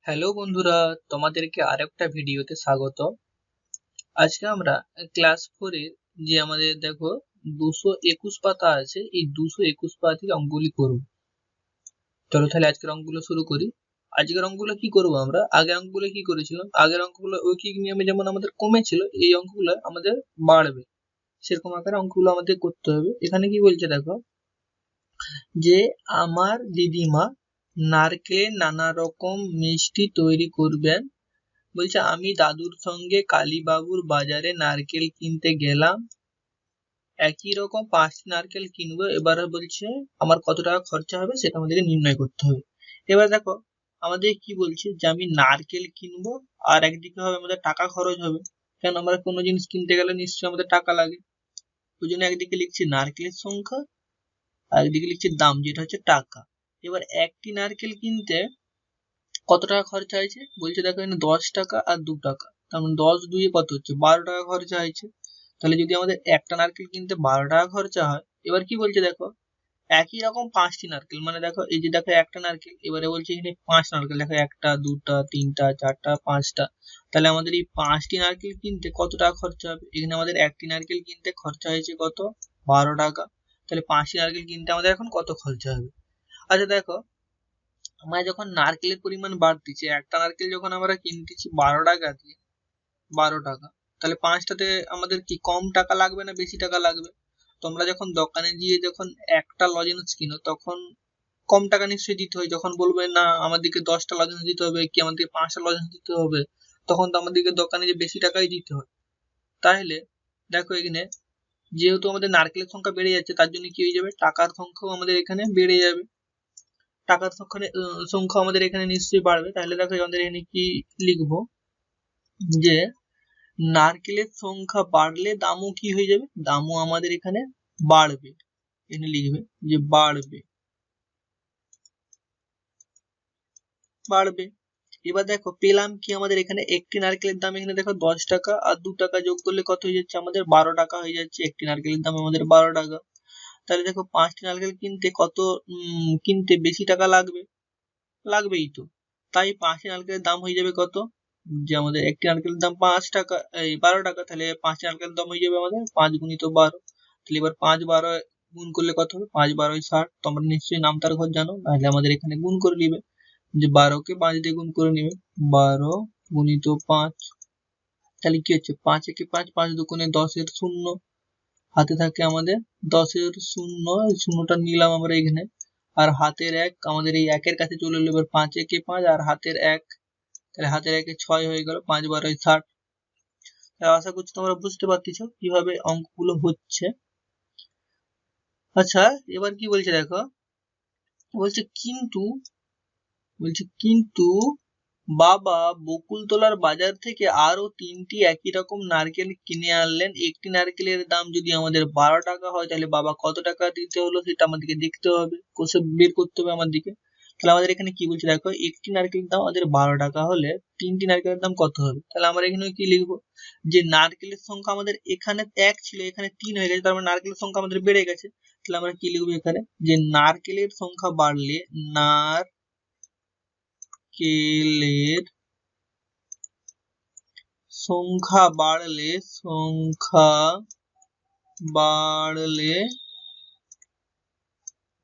Hello বন্ধুরা, তোমাদেরকে আরেকটা ভিডিওতে স্বাগত। আজকে আমরা ক্লাস 4 এর যে আমাদের দেখো 221 পাতা আছে, এই 221 পাতা থেকে অঙ্কগুলি করব। চলো তাহলে আজকের অঙ্কগুলো শুরু করি। আজকের অঙ্কগুলো কি করব আমরা? আগের অঙ্কগুলো কি করেছিলাম? আগের অঙ্কগুলো ঐকিক নিয়মে যেমন আমাদের কমেছিল, এই অঙ্কগুলো আমাদের বাড়বে, সেরকম আকারে অঙ্কগুলো আমাদের করতে হবে। এখানে কি বলছে দেখো, যে আমার দিদিমা নারকেলের নানা রকম মিষ্টি তৈরি করবেন। বলছে আমি দাদুর সঙ্গে কালীবাবুর বাজারে নারকেল কিনতে গেলাম, একই রকম 5টি নারকেল কিনবো। এবারে বলছে আমার কত টাকা খরচা হবে সেটা আমাদেরকে নির্ণয় করতে হবে। এবার দেখো আমাদের কি বলছে, যে আমি নারকেল কিনবো আর একদিকে হবে আমাদের টাকা খরচ হবে, কেন আমরা কোনো জিনিস কিনতে গেলে নিশ্চয়ই আমাদের টাকা লাগে। ওই জন্য একদিকে লিখছি নারকেলের সংখ্যা আর একদিকে লিখছি দাম, যেটা হচ্ছে টাকা। এবার একটি নারকেল কিনতে কত টাকা খরচা হয়েছে বলছে, দেখো এখানে 10 টাকা আর 2 টাকা, তার মানে 10 দুইয়ে কত হচ্ছে 12 টাকা খরচা হয়েছে। তাহলে যদি আমাদের একটা নারকেল কিনতে 12 টাকা খরচা হয়, এবার কি বলছে দেখো, একই রকম 5টি নারকেল, মানে দেখো এই যে দেখো একটা নারকেল, এবারে বলছে এখানে 5 নারকেল, দেখো একটা দুটা তিনটা চারটা পাঁচটা, তাহলে আমাদের এই 5টি নারকেল কিনতে কত টাকা খরচা হবে? এখানে আমাদের একটি নারকেল কিনতে খরচা হয়েছে কত, 12 টাকা। তাহলে 5টি নারকেল কিনতে আমাদের এখন কত খরচা হবে? আচ্ছা দেখো, আমরা যখন নারকেলের পরিমাণ বাড়তিছে, একটা নারকেল যখন আমরা কিনতেছি 12 টাকা দিয়ে, 12 টাকা, তাহলে 5টাতে আমাদের কি কম টাকা লাগবে না বেশি টাকা লাগবে? তোমরা যখন দোকানে গিয়ে যখন একটা লজেন্স কিনো তখন কম টাকা নিশ্চয়ই দিতে হয়। যখন বলবে না আমাদেরকে 10টা লজেন্স দিতে হবে কি আমাদেরকে 5টা লজেন্স দিতে হবে, তখন তো আমাদেরকে দোকানে যে বেশি টাকাই দিতে হয়। তাহলে দেখো এখানে যেহেতু আমাদের নারকেলের সংখ্যা বেড়ে যাচ্ছে, তার জন্য কি হয়ে যাবে, টাকার সংখ্যাও আমাদের এখানে বেড়ে যাবে। টাকার সংখ্যা আমাদের এখানে নিশ্চয়ই বাড়বে। তাহলে দেখো আমাদের এখানে কি লিখবো, যে নারকেলের সংখ্যা বাড়লে দামও কি হয়ে যাবে, দামও আমাদের এখানে বাড়বে। এখানে লিখবে যে বাড়বে, বাড়বে। এবার দেখো পেলাম কি, আমাদের এখানে একটি নারকেলের দাম এখানে দেখো 10 টাকা আর 2 টাকা যোগ করলে কত হয়ে যাচ্ছে, আমাদের 12 টাকা হয়ে যাচ্ছে। একটি নারকেলের দাম আমাদের 12 টাকা। তাহলে দেখো 5টি নারকেল কিনতে কত কিনতে বেশি টাকা লাগবে, লাগবেই তো। তাই 5টি নারকেলের দাম হয়ে যাবে কত, যে আমাদের একটি নারকেলের দাম 5 টাকা, এই 12 টাকা, তাহলে 5টি নারকেলের দাম হয়ে যাবে আমাদের 5 গুণিত 12। তাহলে এবার 5 12 গুণ করলে কত হবে, 5 12 60। তোমরা নিশ্চয়ই নামতার ঘর জানো, তাহলে আমাদের এখানে গুণ করে নিবে, যে 12কে 5 দিয়ে গুণ করে নিবে, 12 গুণিত 5। তাহলে কি হচ্ছে, 5 একে 5, 5 দুগুণে 10 এর শূন্য, হাতে থাকে আমাদের 10 এর শূন্য, শূন্যটা নিলাম আমরা এখানে। আর হাতের এক, আমাদের এই একের কাছে চলে এলো। এবার 5 একে 5 আর হাতের এক, তাহলে হাতের একে 6 হয়ে গেল, 5 12 60। আশা করছি তোমরা বুঝতে পারতেছো কিভাবে অঙ্কগুলো হচ্ছে। আচ্ছা এবার কি বলছে দেখো, বলছে কিন্তু বাবা বকুলতলার বাজার থেকে আরো 3টি একই রকম নারকেল কিনে আনলেন। একটি নারকেলের দাম যদি আমাদের 12 টাকা হয়, তাহলে বাবা কত টাকা দিতে হলো সেটা আমাদেরকে দেখতে হবে, কোষে বের করতে হবে আমাদেরকে। তাহলে আমাদের এখানে কি বলছে দেখো, একটি নারকেলের দাম আমাদের 12 টাকা হলে 3টি নারকেলের দাম কত হবে? তাহলে আমরা এখানে কি লিখবো, যে নারকেলের সংখ্যা আমাদের এখানে 1 ছিল, এখানে 3 হয়ে গেছে, তার মানে নারকেলের সংখ্যা আমাদের বেড়ে গেছে। তাহলে আমরা কি লিখবো এখানে, যে নারকেলের সংখ্যা বাড়লে নারকেলের সংখ্যা বাড়লে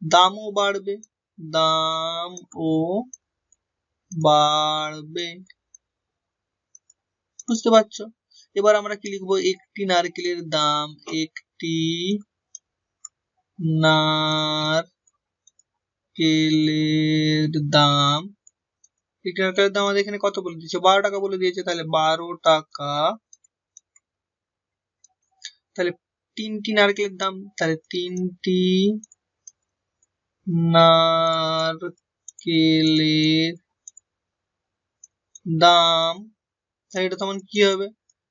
দামও বাড়বে, দামও বাড়বে। বুঝতে পারছো? এবার আমরা কি লিখবো, একটি নারকেলের দাম, একটি নারকেলের দাম, একটি নারকেলের দাম আমাদের এখানে কত বলে দিয়েছে, 12 টাকা বলে দিয়েছে। তাহলে 12 টাকা, তাহলে 3টি নারকেলের দাম, তাহলে 3টি নারকেলের দাম, তাহলে এটা তখন কি হবে,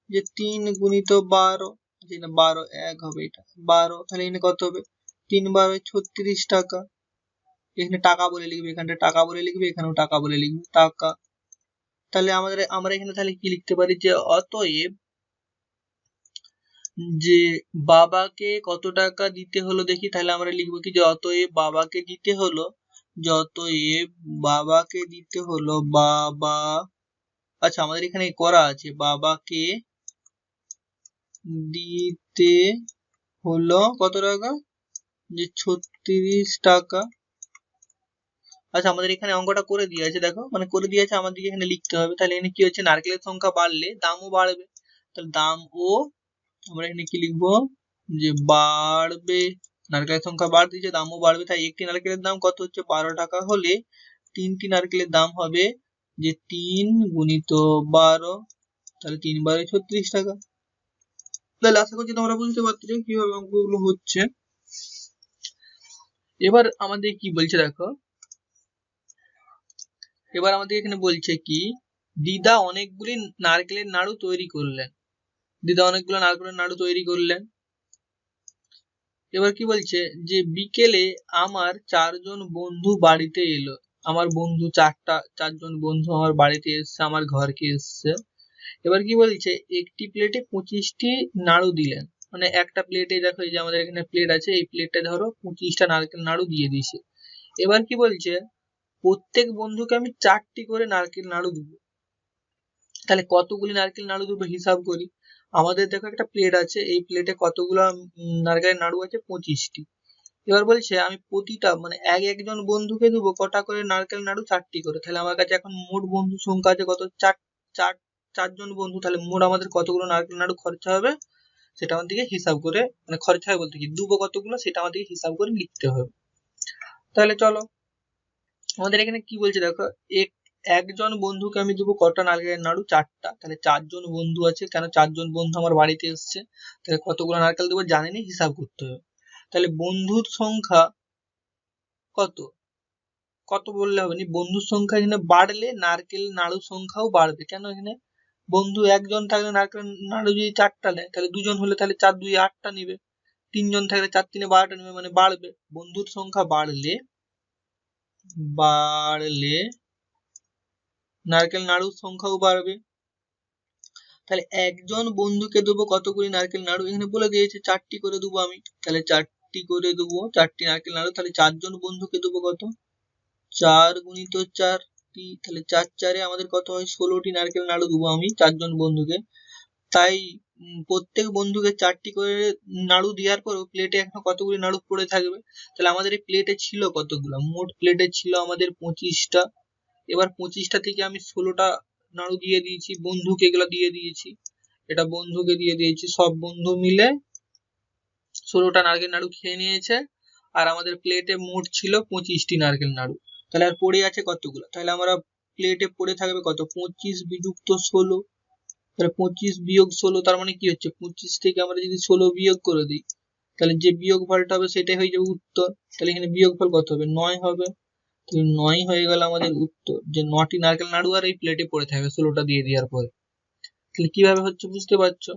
যে 3 গুণিত 12, যেটা 12 1 হবে, এটা 12, তাহলে এখানে কত হবে, 3 12 36 টাকা। এখানে টাকা বলে লিখবে, এখানটা টাকা বলে লিখবে, এখানেও টাকা বলে লিখবে, টাকা। তাহলে আমরা এখানে তাহলে কি লিখতে পারি, যে অতএব যে বাবাকে কত টাকা দিতে হলো দেখি, তাহলে আমরা লিখবো কি, যে অতএব বাবাকে দিতে হলো যত এ বাবাকে দিতে হলো বাবা, আচ্ছা আমাদের এখানে করা আছে বাবাকে দিতে হলো কত টাকা, যে 36 টাকা। আচ্ছা আমাদের এখানে অঙ্কটা করে দিয়ে আছে, দেখো মানে করে দিয়েছে, আমাদেরকে এখানে লিখতে হবে। তাহলে এখানে কি হচ্ছে, নারকেলের সংখ্যা বাড়লে দামও বাড়বে, তাহলে দাম ও আমরা এখানে কি লিখবো, যে বাড়বে। নারকেলের সংখ্যা বাড়তেছে, দামও বাড়বে, তাই একটি নারকেলের দাম কত হচ্ছে 12 টাকা হলে 3টি নারকেলের দাম হবে যে 3 গুণিত 12, তাহলে 3 12 36 টাকা। তাহলে আশা করছি তোমরা বুঝতে পারছো কিভাবে অঙ্কগুলো হচ্ছে। এবার আমাদের কি বলছে দেখো, এবার আমাদের এখানে বলছে কি, দিদা অনেকগুলি নারকেলের নাড়ু তৈরি করলেন। দিদা অনেকগুলো নারকেলের নাড়ু তৈরি করলেন। এবার কি বলছে, যে বিকেলে আমার 4 জন বন্ধু বাড়িতে এলো। আমার বন্ধু চারজন বন্ধু আমার বাড়িতে এসছে, আমার ঘরকে এসছে। এবার কি বলছে, একটি প্লেটে 25টি নাড়ু দিলেন। মানে একটা প্লেটে দেখো, এই যে আমাদের এখানে প্লেট আছে, এই প্লেটটা ধরো 25টা নারকেল নাড়ু দিয়ে দিয়েছে। এবার কি বলছে, প্রত্যেক বন্ধুকে আমি 4টি করে নারকেল নাড়ু দিব। তাহলে কতগুলি নারকেল নাড়ু দেবো হিসাব করি। আমাদের দেখো একটা প্লেট আছে, এই প্লেটে কতগুলো নারকেলের নাড়ু আছে 25টি। এবার বলছে আমি প্রতিটা মানে একজন বন্ধুকে দেবো কটা করে নারকেল নাড়ু, 4টি করে। তাহলে আমার কাছে এখন মোট বন্ধু সংখ্যা আছে কত, চারজন বন্ধু। তাহলে মোট আমাদের কতগুলো নারকেল নাড়ু খরচা হবে সেটা আমাদেরকে হিসাব করে, মানে খরচা হয় বলতে কি দেবো কতগুলো সেটা আমাদেরকে হিসাব করে লিখতে হবে। তাহলে চলো আমাদের এখানে কি বলছে দেখো, একজন বন্ধুকে আমি দেবো কটা নারকেলের নাড়ু, 4টা। তাহলে 4জন বন্ধু আছে, কেন 4জন বন্ধু আমার বাড়িতে এসছে, তাহলে কতগুলো নারকেল দেবো জানিনি, হিসাব করতে হবে। তাহলে বন্ধুর সংখ্যা কত, কত বললে হবে না, বন্ধুর সংখ্যা এখানে বাড়লে নারকেল নাড়ুর সংখ্যাও বাড়বে। কেন, এখানে বন্ধু একজন থাকলে নারকেল নাড়ু যদি 4টা নেয়, তাহলে 2জন হলে তাহলে 4 2 8টা নিবে, 3জন থাকলে 4 3 12টা নিবে, মানে বাড়বে। বন্ধুর সংখ্যা বাড়লে নারকেল নাড়ুর সংখ্যাও বাড়বে। তাহলে একজন বন্ধুকে দেবো কতগুলি নারকেল নাড়ু, এখানে বলে দিয়েছে 4টি করে দেবো আমি, তাহলে 4টি করে দেবো, 4টি নারকেল নাড়ু। তাহলে 4জন বন্ধুকে দেবো কত, 4 গুণিত 4টি, তাহলে 4 4 আমাদের কত হয় 16টি নারকেল নাড়ু দেবো আমি 4জন বন্ধুকে। তাই প্রত্যেক বন্ধুকে 4টি করে নাড়ু দেওয়ার পর প্লেটে এখন কতগুলি নাড়ু পড়ে থাকবে। তাহলে আমাদের এই প্লেটে ছিল কতগুলো, মোট প্লেটে ছিল আমাদের 25টা। এবার 25টা থেকে আমি 16টা নাড়ু দিয়ে দিয়েছি, বন্ধুকে এগুলো দিয়ে দিয়েছি, এটা বন্ধুকে দিয়ে দিয়েছি, সব বন্ধু মিলে 16টা নারকেল নাড়ু খেয়ে নিয়েছে। আর আমাদের প্লেটে মোট ছিল 25টি নারকেল নাড়ু। তাহলে আর পড়ে আছে কতগুলো, তাহলে আমরা প্লেটে পড়ে থাকবে কত, 25 বিযুক্ত 16, তাহলে 25 বিয়োগ 16 তার মানে কি হচ্ছে, 25 থেকে আমরা যদি 16 বিয়োগ করে দিই, তাহলে যে বিয়োগ ফলটা হবে সেটাই হয়ে যাবে উত্তর। তাহলে এখানে বিয়োগ ফল কত হবে, 9 হবে। তাহলে 9 হয়ে গেল আমাদের উত্তর, যে 9টি নারকেল নাড়ু আর এই প্লেটে পড়ে থাকবে 16টা দিয়ে দেওয়ার পরে। তাহলে কিভাবে হচ্ছে বুঝতে পারছো।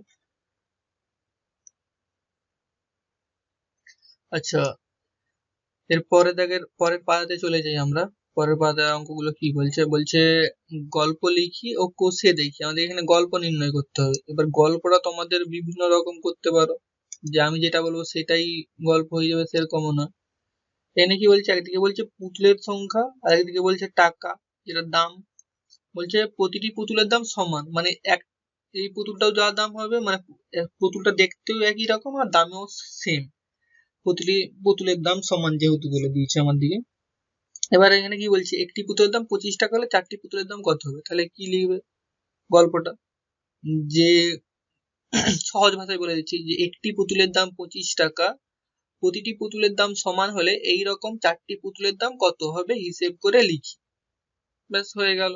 আচ্ছা এরপরে দেখের পরের পাতাতে চলে যাই আমরা। পরের পাতার অঙ্কগুলো কি বলছে, বলছে গল্প লিখি ও কষে দেখি। আমাদের এখানে গল্প নির্ণয় করতে হবে। এবার গল্পটা তোমাদের বিভিন্ন রকম করতে পারো, যে আমি যেটা বলবো সেটাই গল্প হয়ে যাবে সেরকমও না। এখানে কি বলছে, একদিকে বলছে পুতুলের সংখ্যা আর একদিকে বলছে টাকা, যেটার দাম। বলছে প্রতিটি পুতুলের দাম সমান, মানে এই পুতুলটাও যা দাম হবে, মানে পুতুলটা দেখতেও একই রকম আর দামেও সেম। প্রতিটি পুতুলের দাম সমান যেহেতু বলে দিয়েছে আমার দিকে। এবার এখানে কি বলছে, একটি পুতুলের দাম 25 টাকা হলে 4টি পুতুলের দাম কত হবে। তাহলে কি লিখবে গল্পটা, যে সহজ ভাষায় বলে দিচ্ছি, যে একটি পুতুলের দাম 25 টাকা, প্রতিটি পুতুলের দাম সমান হলে এই রকম 4টি পুতুলের দাম কত হবে হিসেব করে লিখি। ব্যাস হয়ে গেল।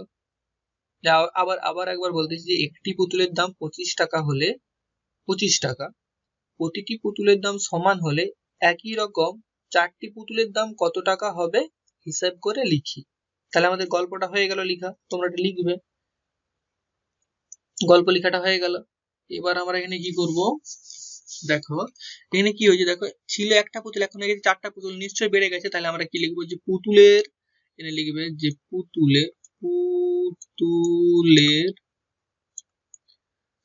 আবার আবার একবার বলতেছি, যে একটি পুতুলের দাম 25 টাকা হলে 25 টাকা, প্রতিটি পুতুলের দাম সমান হলে একই রকম 4টি পুতুলের দাম কত টাকা হবে হিসাব করে লিখি। তাহলে আমাদের গল্পটা হয়ে গেল লিখা, তোমরা এটা লিখবে, গল্প লেখাটা হয়ে গেল। এবার আমরা এখানে কি করব, দেখো এখানে কি হয়েছে, দেখো ছিল একটা পুতুল, এখন হয়ে গেছে 4টা পুতুল, নিশ্চয়ই বেড়ে গেছে। তাহলে আমরা কি লিখবো, যে পুতুলের, এখানে লিখবে যে পুতুলের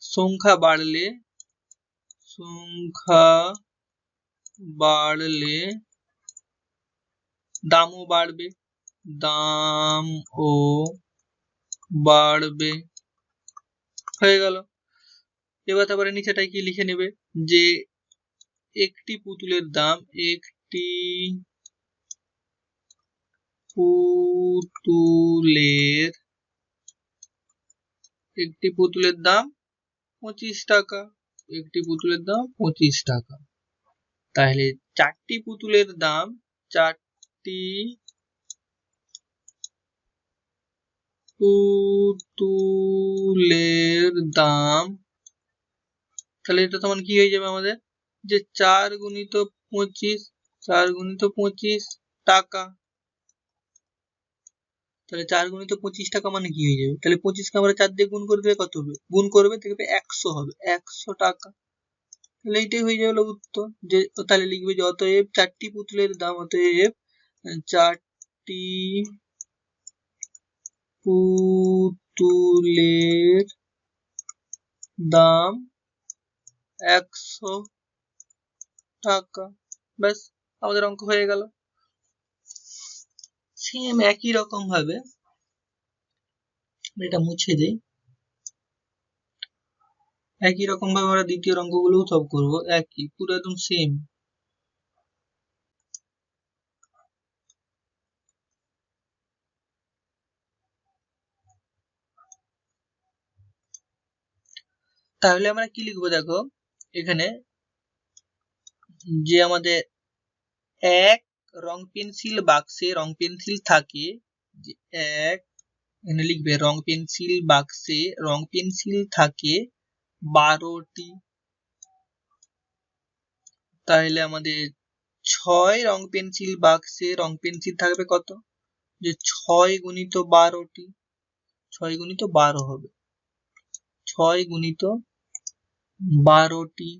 সংখ্যা বাড়লে দামও বাড়বে। দামও বাড়বে। হয়ে গেল। এবার তারপরে নিচেটায় কি লিখে নেবে যে একটি পুতুলের দাম একটি পুতুলের দাম 25 টাকা। একটি পুতুলের দাম 25 টাকা। তাহলে চারটি পুতুলের দাম তাহলে এটা তখন কি হয়ে যাবে আমাদের যে 4 গুণিত 25 টাকা। তাহলে 4 গুণিত 25 টাকা মানে কি হয়ে যাবে, তাহলে 25 কে আমরা 4 দিয়ে গুণ করে দিলে কত হবে, গুণ করবে দেখবে 100 হবে, 100 টাকা। তাহলে এইটাই হয়ে যাবে উত্তর। যে তাহলে লিখবে যে অতএব চারটি পুতুলের দাম, অতএব চারটি পুতুলের দাম 100 টাকা। ব্যাস আমাদের অঙ্ক হয়ে গেল। সেম একই রকম ভাবে এটা মুছে দেই, একই রকম ভাবে আমরা দ্বিতীয় অঙ্কগুলোও সলভ করব, একই পুরো একদম সেম। তাহলে আমরা কি লিখবো দেখো এখানে যে আমাদের এক রং পেন্সিল বাক্সে রং পেন্সিল থাকে, যে এক এখানে লিখবে রং পেন্সিল বাক্সে রং পেন্সিল থাকে 12টি। তাহলে আমাদের 6 রং পেন্সিল বাক্সে রং পেন্সিল থাকবে কত, যে 6 গুণিত 12টি, 6 গুণিত 12 হবে, 6 গুণিত 12টি।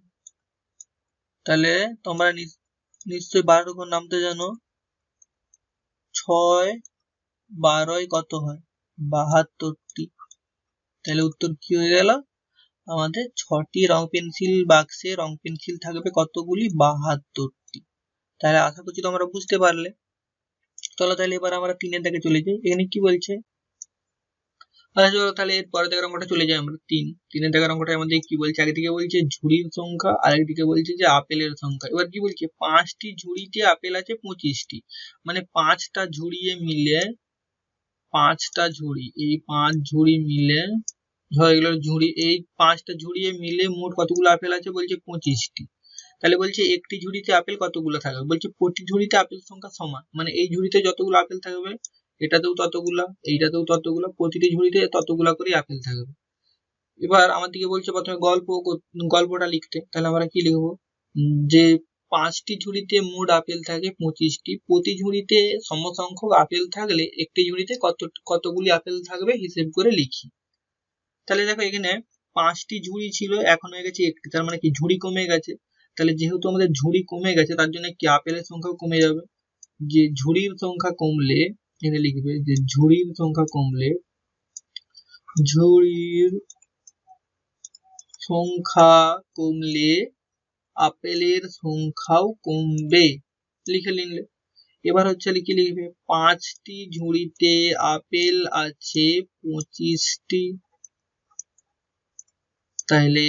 তাহলে তোমরা নিশ্চয়ই 12 ঘর নামতে জানো, 6 12 কত হয় 72টি। তাহলে উত্তর কি হয়ে গেল, আমাদের 6টি রং পেন্সিল বাক্সে রং পেন্সিল থাকবে কতগুলি 72টি। তাহলে আশা করছি তোমরা বুঝতে পারলে। চলো তাহলে এবার আমরা 3-এর দিকে চলে যাই। এখানে কি বলছে, আচ্ছা চলো তাহলে এর পরের দিকের অঙ্কটা চলে যাই আমরা। 3-এর দিকের অঙ্কটার মধ্যে কি বলছে, একদিকে বলছে ঝুড়ির সংখ্যা আর একদিকে বলছে যে আপেলের সংখ্যা। এবার কি বলছে 5টি ঝুড়িতে আপেল আছে 25টি, মানে 5টা ঝুড়ি মিলে, 5টা ঝুড়ি, এই 5 ঝুড়ি মিলে ধর এগুলো ঝুড়ি, এই 5টা ঝুড়ি মিলে মোট কতগুলো আপেল আছে বলছে 25টি। তাহলে বলছে একটি ঝুড়িতে আপেল কতগুলো থাকবে, বলছে প্রতি ঝুড়িতে আপেল সংখ্যা সমান, মানে এই ঝুড়িতে যতগুলো আপেল থাকবে এটাতেও ততগুলা, এইটাতেও ততগুলা, প্রতিটি ঝুড়িতে ততগুলা করে আপেল থাকবে। এবার আমার দিকে বলছে প্রথমে গল্পটা লিখতে। তাহলে আমরা কি লিখবো, যে 5টি ঝুড়িতে মোট আপেল থাকে 25টি, প্রতি ঝুড়িতে সমসংখ্যক আপেল থাকলে একটি ঝুড়িতে কতগুলি আপেল থাকবে হিসেব করে লিখি। তাহলে দেখো এখানে 5টি ঝুড়ি ছিল, এখন হয়ে গেছে একটি, তার মানে কি ঝুড়ি কমে গেছে। তাহলে যেহেতু আমাদের ঝুড়ি কমে গেছে তার জন্য কি আপেলের সংখ্যাও কমে যাবে। যে ঝুড়ির সংখ্যা কমলে এখানে লিখবে যে ঝুড়ির সংখ্যা কমলে আপেলের সংখ্যাও কমবে, লিখে নিলে। এবার হচ্ছে কি লিখবে, 5টি ঝুড়িতে আপেল আছে 25টি, তাহলে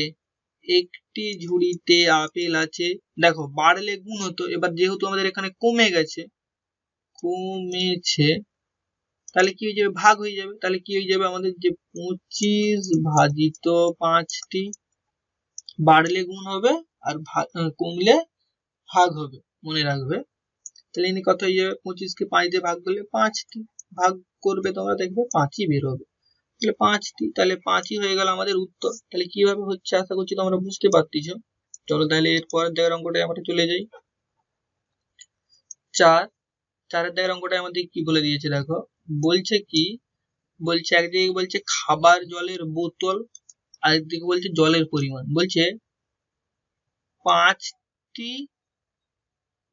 একটি ঝুড়িতে আপেল আছে, দেখো বাড়লে গুণ হতো, এবার যেহেতু আমাদের এখানে কমেছে, তাহলে কি হয়ে যাবে, ভাগ হয়ে যাবে। তাহলে কি হয়ে যাবে আমাদের যে 25 ভাজিত 5টি, বাড়লে গুণ হবে আর কমলে ভাগ হবে, মনে রাখবে। তাহলে এখানে কত হয়ে যাবে, 25 কে 5 দিয়ে ভাগ করলে 5টি, ভাগ করবে তোমরা দেখবে 5ই বের হবে, তাহলে 5টি, তাহলে 5ই হয়ে গেল আমাদের উত্তর। তাহলে কিভাবে হচ্ছে আশা করছি তোমরা বুঝতে পারতেছো। চলো তাহলে এর পরের দিকের অঙ্কটায় আমরা চলে যাই। 4-এর দিকের অঙ্কটায় আমাদের কি বলে দিয়েছে দেখো, বলছে কি, বলছে একদিকে বলছে খাবার জলের বোতল, আরেকদিকে বলছে জলের পরিমাণ, বলছে 5টি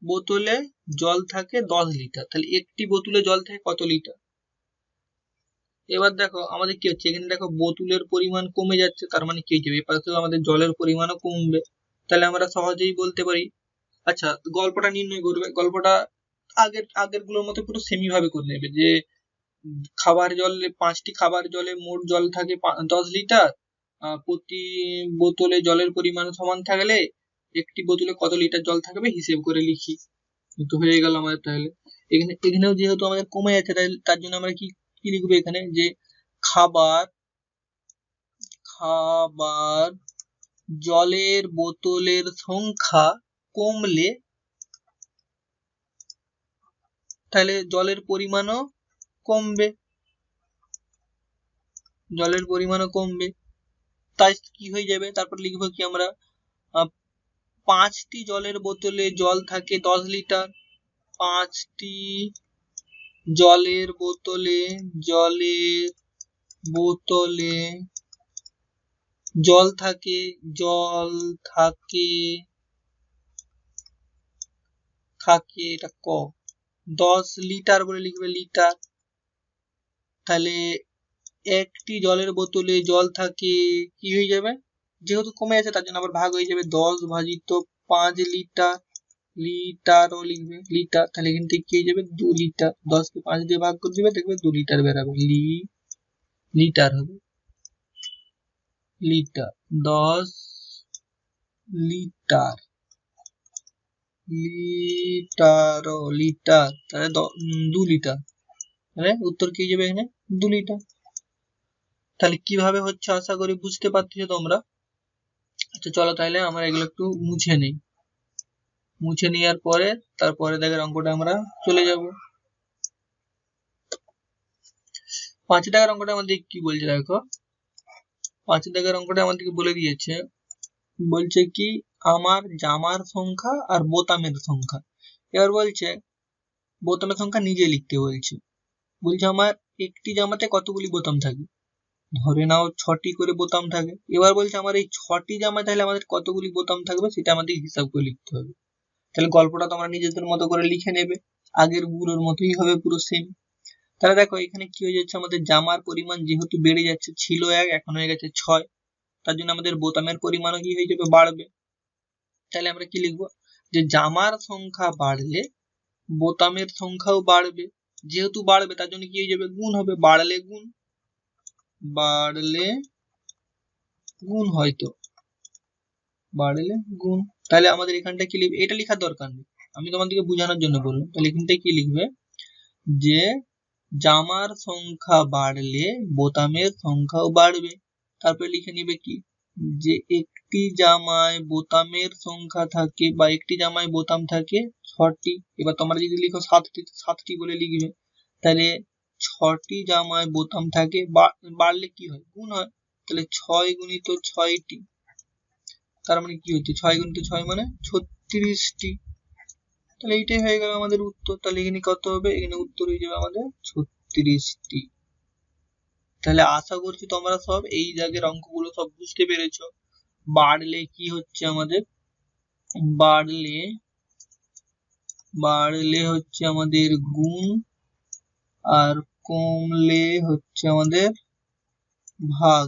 বোতলে জল থাকে 10 লিটার, তাহলে একটি বোতলে জল থাকে কত লিটার। এবার দেখো আমাদের কি হচ্ছে, এখানে দেখো বোতলের পরিমাণ কমে যাচ্ছে, তার মানে কি হয়ে যাবে এপাশে আমাদের জলের পরিমাণও কমবে। তাহলে আমরা সহজেই বলতে পারি, আচ্ছা গল্পটা নির্ণয় করবে, গল্পটা আগের গুলোর মতো পুরো সেমি ভাবে করে নেবে, যে খাবার জলে 5টি খাবার জলে মোট জল থাকে 10 লিটার, প্রতি বোতলে জলের পরিমাণ সমান থাকলে একটি বোতলে কত লিটার জল থাকবে হিসেব করে লিখি। তো হয়ে গেল আমাদের। তাহলে এখানেও যেহেতু আমাদের কমে যাচ্ছে, তার জন্য আমরা কি লিখবো এখানে, যে খাবার জলের বোতলের সংখ্যা কমলে তাহলে জলের পরিমাণও কমবে, তাই কি হয়ে যাবে, তারপর লিখবো কি আমরা, 5টি জলের বোতলে জল থাকে 10 লিটার, 5টি জলের বোতলে জল থাকে এটা 10 লিটার বলে লিখবে, লিটার। তাহলে একটি জলের বোতলে জল থাকে কি হয়ে যাবে, যেহেতু কমে আছে তার জন্য আবার ভাগ হয়ে যাবে, 10 ভাজিত 5 লিটার, লিটারও লিখবে লিটার। তাহলে এখান থেকে কি হয়ে যাবে, 2 লিটার। 10 কে 5 দিয়ে ভাগ করে দিবে, দেখবে 2 লিটার বেরাবে, লিটার হবে, লিটার। 10 লিটার, লিটার, তাহলে 2 লিটার। তাহলে উত্তর কি হয়ে যাবে এখানে, 2 লিটার। তাহলে কিভাবে হচ্ছে আশা করি বুঝতে পারছো তোমরা। আচ্ছা চলো তাহলে আমরা এগুলো একটু মুছে নেওয়ার পরে তারপরে দেখে অঙ্কটা আমরা চলে যাব। 5 টাকার অঙ্কটা আমাদের কি বলছে দেখো, 5 টাকার অঙ্কটা আমাদেরকে বলে দিয়েছে, বলছে কি আমার জামার সংখ্যা আর বোতামের সংখ্যা। এবার বলছে বোতামের সংখ্যা নিজে লিখতে বলছে আমার একটি জামাতে কতগুলি বোতাম থাকে, ধরে নাও 6টি করে বোতাম থাকে। এবার বলছে আমার এই 6টি জামায় তাহলে আমাদের কতগুলি বোতাম থাকবে সেটা আমাদের হিসাব করে লিখতে হবে। তাহলে গল্পটা তোমরা নিজেদের মতো করে লিখে নেবে, আগের গুলোর মতোই হবে পুরো সেম। তাহলে দেখো এখানে কি হয়ে যাচ্ছে, আমাদের জামার পরিমাণ যেহেতু বেড়ে যাচ্ছে, ছিল 1 এখন হয়ে গেছে 6, তার জন্য আমাদের বোতামের পরিমাণও কি হয়ে যাবে, বাড়বে। তাহলে আমরা কি লিখবো, যে জামার সংখ্যা বাড়লে বোতামের সংখ্যাও বাড়বে, যেহেতু বাড়বে তার জন্য কি হয়ে যাবে, গুণ হবে, বাড়লে গুণ হয়তো বাড়লে গুণ। তাহলে আমাদের এখানটা কি লিখবে, এটা লেখার দরকার নেই, আমি তোমাদেরকে বোঝানোর জন্য বললাম। তাহলে এখানটা কি লিখবে, যে জামার সংখ্যা বাড়লে বোতামের সংখ্যাও বাড়বে। তারপরে লিখে নিবে কি, যে একটি জামায় বোতামের সংখ্যা থাকে বা একটি জামায় বোতাম থাকে 6টি। এবার তোমরা যদি লিখো 7টি বলে লিখবে, তাহলে 6টি জামায় বোতাম থাকে, বাড়লে কি হয়, গুণ হয়। তাহলে 6 গুণিত 6টি, তার মানে কি হচ্ছে 6 গুণিত 6 মানে 36টি। তাহলে এইটাই হয়ে গেল আমাদের উত্তর। তাহলে এখানে কত হবে, এখানে উত্তর হয়ে যাবে আমাদের 36টি। তাহলে আশা করছি তোমরা সব এই জায়গার অঙ্কগুলো সব বুঝতে পেরেছো। বাড়লে কি হচ্ছে আমাদের, বাড়লে হচ্ছে আমাদের গুণ, আর কমলে হচ্ছে আমাদের ভাগ।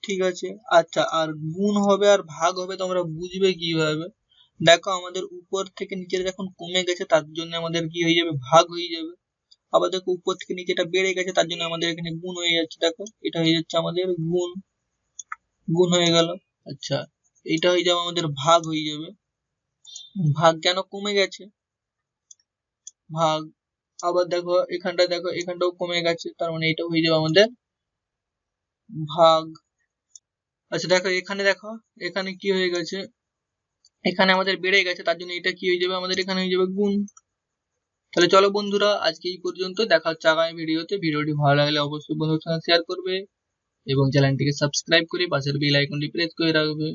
ঠিক আছে, আচ্ছা আর গুণ হবে আর ভাগ হবে তোমরা বুঝবে কিভাবে, দেখো আমাদের উপর থেকে নিচে যখন কমে গেছে তার জন্য আমাদের কি হয়ে যাবে, ভাগ হয়ে যাবে। আবার দেখো উপর থেকে নিচেটা বেড়ে গেছে তার জন্য আমাদের এখানে গুণ হয়ে যাচ্ছে, দেখো এটা হয়ে যাচ্ছে আমাদের গুণ হয়ে গেল। আচ্ছা এটা হয়ে যাবে আমাদের ভাগ হয়ে যাবে, ভাগ কেন, কমে গেছে ভাগ। আবার দেখো এখানটাও কমে গেছে, তার মানে এটা হয়ে যাবে আমাদের ভাগ। আচ্ছা দেখো এখানে কি হয়ে গেছে, এখানে আমাদের বেড়ে গেছে তার জন্য এটা কি হয়ে যাবে, আমাদের এখানে হয়ে যাবে গুণ। তাহলে চলো বন্ধুরা আজকে এই পর্যন্ত, দেখা হচ্ছে আগামী ভিডিওতে। ভিডিওটি ভালো লাগলে অবশ্যই বন্ধুদের সঙ্গে শেয়ার করবে এবং চ্যানেলটিকে সাবস্ক্রাইব করে পাশের বেল আইকনটি প্রেস করে রাখবে।